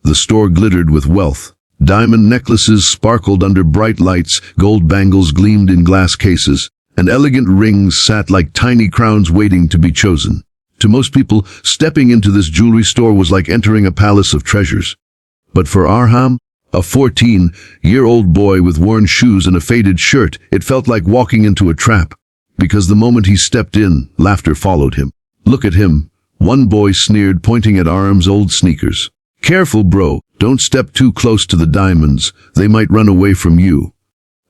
The store glittered with wealth. Diamond necklaces sparkled under bright lights, gold bangles gleamed in glass cases, and elegant rings sat like tiny crowns waiting to be chosen. To most people, stepping into this jewelry store was like entering a palace of treasures. But for Arham, a 14-year-old boy with worn shoes and a faded shirt, it felt like walking into a trap. Because the moment he stepped in, laughter followed him. "Look at him," one boy sneered, pointing at Arham's old sneakers. "Careful, bro, don't step too close to the diamonds, they might run away from you."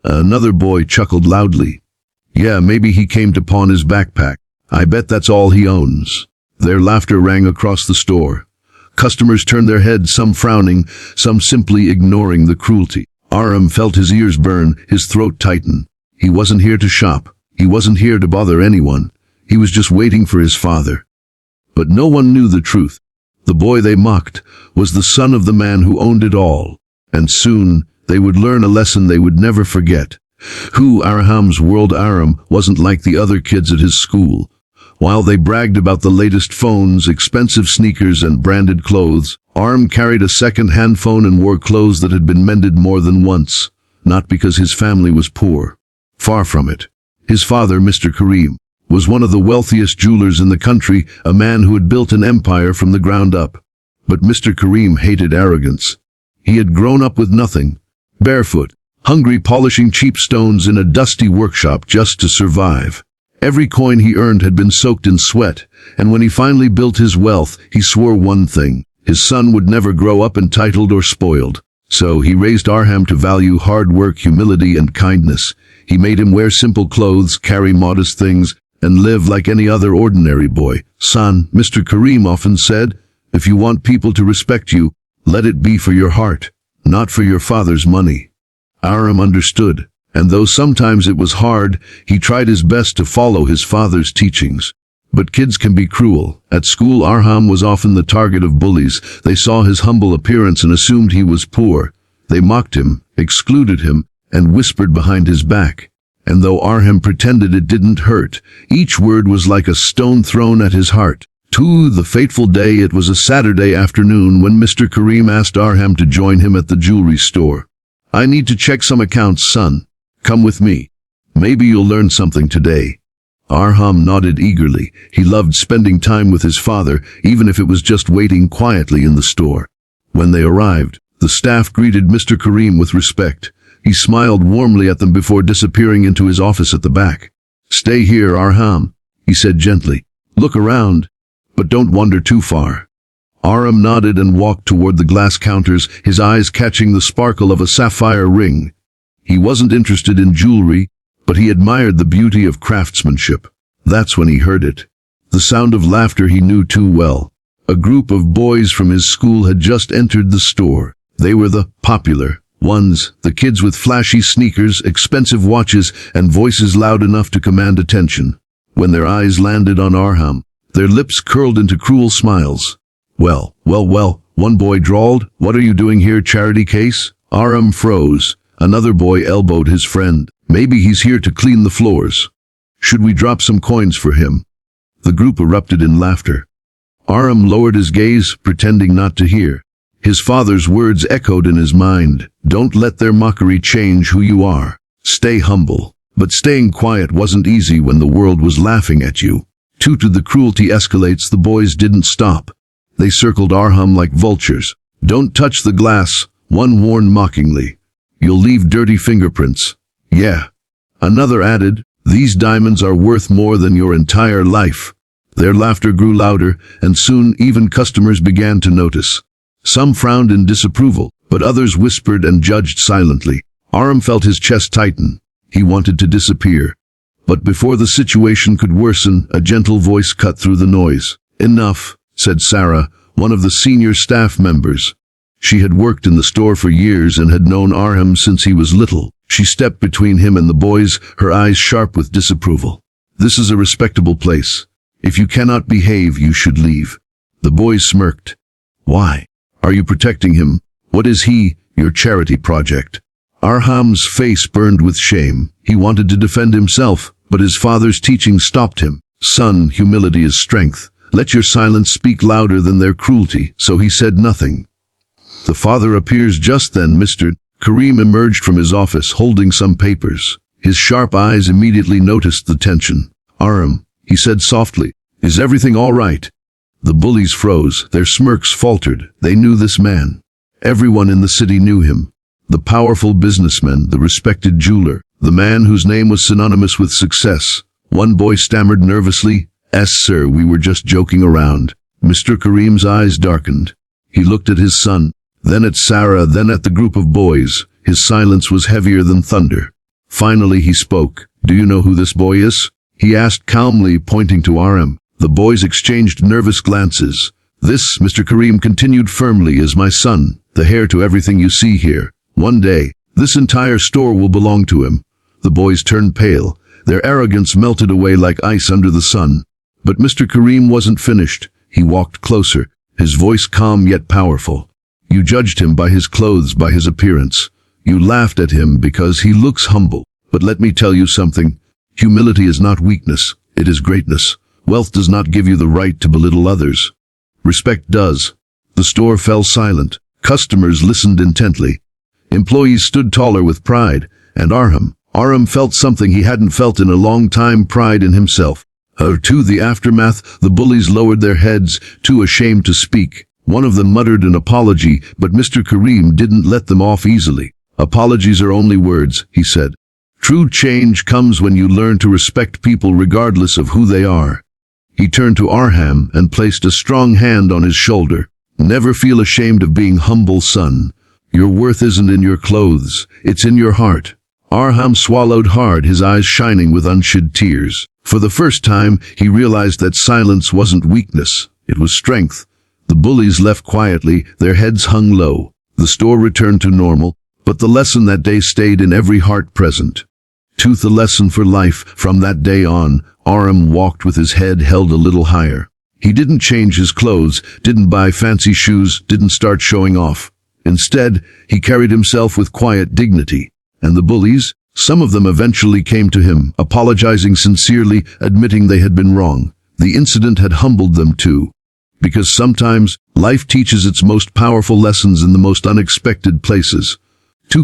Another boy chuckled loudly. "Yeah, maybe he came to pawn his backpack. I bet that's all he owns." Their laughter rang across the store. Customers turned their heads, some frowning, some simply ignoring the cruelty. Arham felt his ears burn, his throat tighten. He wasn't here to shop. He wasn't here to bother anyone. He was just waiting for his father. But no one knew the truth. The boy they mocked was the son of the man who owned it all. And soon they would learn a lesson they would never forget. Who Arham's world. Arham wasn't like the other kids at his school. While they bragged about the latest phones, expensive sneakers, and branded clothes, Arham carried a second-hand phone and wore clothes that had been mended more than once. Not because his family was poor. Far from it. His father, Mr. Kareem, was one of the wealthiest jewelers in the country, a man who had built an empire from the ground up. But Mr. Kareem hated arrogance. He had grown up with nothing, barefoot, hungry, polishing cheap stones in a dusty workshop just to survive. Every coin he earned had been soaked in sweat, and when he finally built his wealth, he swore one thing: his son would never grow up entitled or spoiled. So he raised Arham to value hard work, humility, and kindness. He made him wear simple clothes, carry modest things, and live like any other ordinary boy. "Son," Mr. Kareem often said, "if you want people to respect you, let it be for your heart, not for your father's money." Arham understood. And though sometimes it was hard, he tried his best to follow his father's teachings. But kids can be cruel. At school, Arham was often the target of bullies. They saw his humble appearance and assumed he was poor. They mocked him, excluded him, and whispered behind his back. And though Arham pretended it didn't hurt, each word was like a stone thrown at his heart. To the fateful day, it was a Saturday afternoon when Mr. Kareem asked Arham to join him at the jewelry store. "I need to check some accounts, son. Come with me. Maybe you'll learn something today." Arham nodded eagerly. He loved spending time with his father, even if it was just waiting quietly in the store. When they arrived, the staff greeted Mr. Kareem with respect. He smiled warmly at them before disappearing into his office at the back. "Stay here, Arham," he said gently. "Look around, but don't wander too far." Arham nodded and walked toward the glass counters, his eyes catching the sparkle of a sapphire ring. He wasn't interested in jewelry, but he admired the beauty of craftsmanship. That's when he heard it. The sound of laughter he knew too well. A group of boys from his school had just entered the store. They were the popular ones, the kids with flashy sneakers, expensive watches, and voices loud enough to command attention. When their eyes landed on Arham, their lips curled into cruel smiles. Well, one boy drawled, "What are you doing here, charity case?" Arham froze. Another boy elbowed his friend. "Maybe he's here to clean the floors. Should we drop some coins for him?" The group erupted in laughter. Arham lowered his gaze, pretending not to hear. His father's words echoed in his mind. "Don't let their mockery change who you are. Stay humble." But staying quiet wasn't easy when the world was laughing at you. To the cruelty escalates, the boys didn't stop. They circled Arham like vultures. "Don't touch the glass," one warned mockingly. "You'll leave dirty fingerprints." "Yeah." Another added, "These diamonds are worth more than your entire life." Their laughter grew louder, and soon even customers began to notice. Some frowned in disapproval, but others whispered and judged silently. Arham felt his chest tighten. He wanted to disappear. But before the situation could worsen, a gentle voice cut through the noise. "Enough," said Sarah, one of the senior staff members. She had worked in the store for years and had known Arham since he was little. She stepped between him and the boys, her eyes sharp with disapproval. "This is a respectable place. If you cannot behave, you should leave." The boys smirked. "Why? Are you protecting him? What is he, your charity project?" Arham's face burned with shame. He wanted to defend himself, but his father's teaching stopped him. "Son, humility is strength. Let your silence speak louder than their cruelty." So he said nothing. The father appears just then. Mr. Karim emerged from his office holding some papers. His sharp eyes immediately noticed the tension. "Aram," he said softly, "is everything all right?" The bullies froze, their smirks faltered. They knew this man. Everyone in the city knew him. The powerful businessman, the respected jeweler, the man whose name was synonymous with success. One boy stammered nervously, "Yes, sir, we were just joking around." Mr. Karim's eyes darkened. He looked at his son, then at Sarah, then at the group of boys. His silence was heavier than thunder. Finally he spoke. "Do you know who this boy is?" he asked calmly, pointing to Aram. The boys exchanged nervous glances. "This," Mr. Karim continued firmly, "is my son, the heir to everything you see here. One day, this entire store will belong to him." The boys turned pale. Their arrogance melted away like ice under the sun. But Mr. Karim wasn't finished. He walked closer, his voice calm yet powerful. "You judged him by his clothes, by his appearance. You laughed at him because he looks humble. But let me tell you something. Humility is not weakness, it is greatness. Wealth does not give you the right to belittle others. Respect does." The store fell silent. Customers listened intently. Employees stood taller with pride, and Aram felt something he hadn't felt in a long time, pride in himself. To the aftermath, the bullies lowered their heads, too ashamed to speak. One of them muttered an apology, but Mr. Karim didn't let them off easily. "Apologies are only words," he said. "True change comes when you learn to respect people regardless of who they are." He turned to Arham and placed a strong hand on his shoulder. "Never feel ashamed of being humble, son. Your worth isn't in your clothes, it's in your heart." Arham swallowed hard, his eyes shining with unshed tears. For the first time, he realized that silence wasn't weakness, it was strength. The bullies left quietly, their heads hung low. The store returned to normal, but the lesson that day stayed in every heart present. Tooth a lesson for life. From that day on, Aram walked with his head held a little higher. He didn't change his clothes, didn't buy fancy shoes, didn't start showing off. Instead, he carried himself with quiet dignity. And the bullies? Some of them eventually came to him, apologizing sincerely, admitting they had been wrong. The incident had humbled them too. Because sometimes, life teaches its most powerful lessons in the most unexpected places.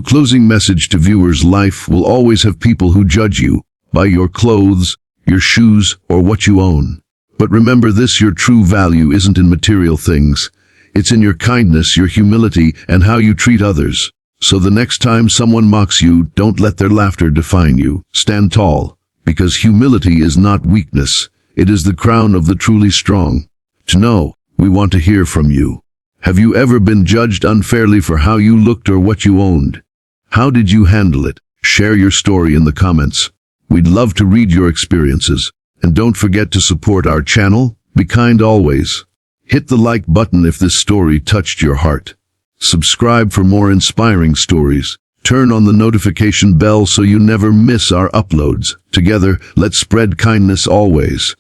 Closing message to viewers: life will always have people who judge you by your clothes, your shoes, or what you own. But remember this: your true value isn't in material things. It's in your kindness, your humility, and how you treat others. So the next time someone mocks you, don't let their laughter define you. Stand tall, because humility is not weakness. It is the crown of the truly strong. To know, we want to hear from you. Have you ever been judged unfairly for how you looked or what you owned? How did you handle it? Share your story in the comments. We'd love to read your experiences. And don't forget to support our channel. Be kind always. Hit the like button if this story touched your heart. Subscribe for more inspiring stories. Turn on the notification bell so you never miss our uploads. Together, let's spread kindness always.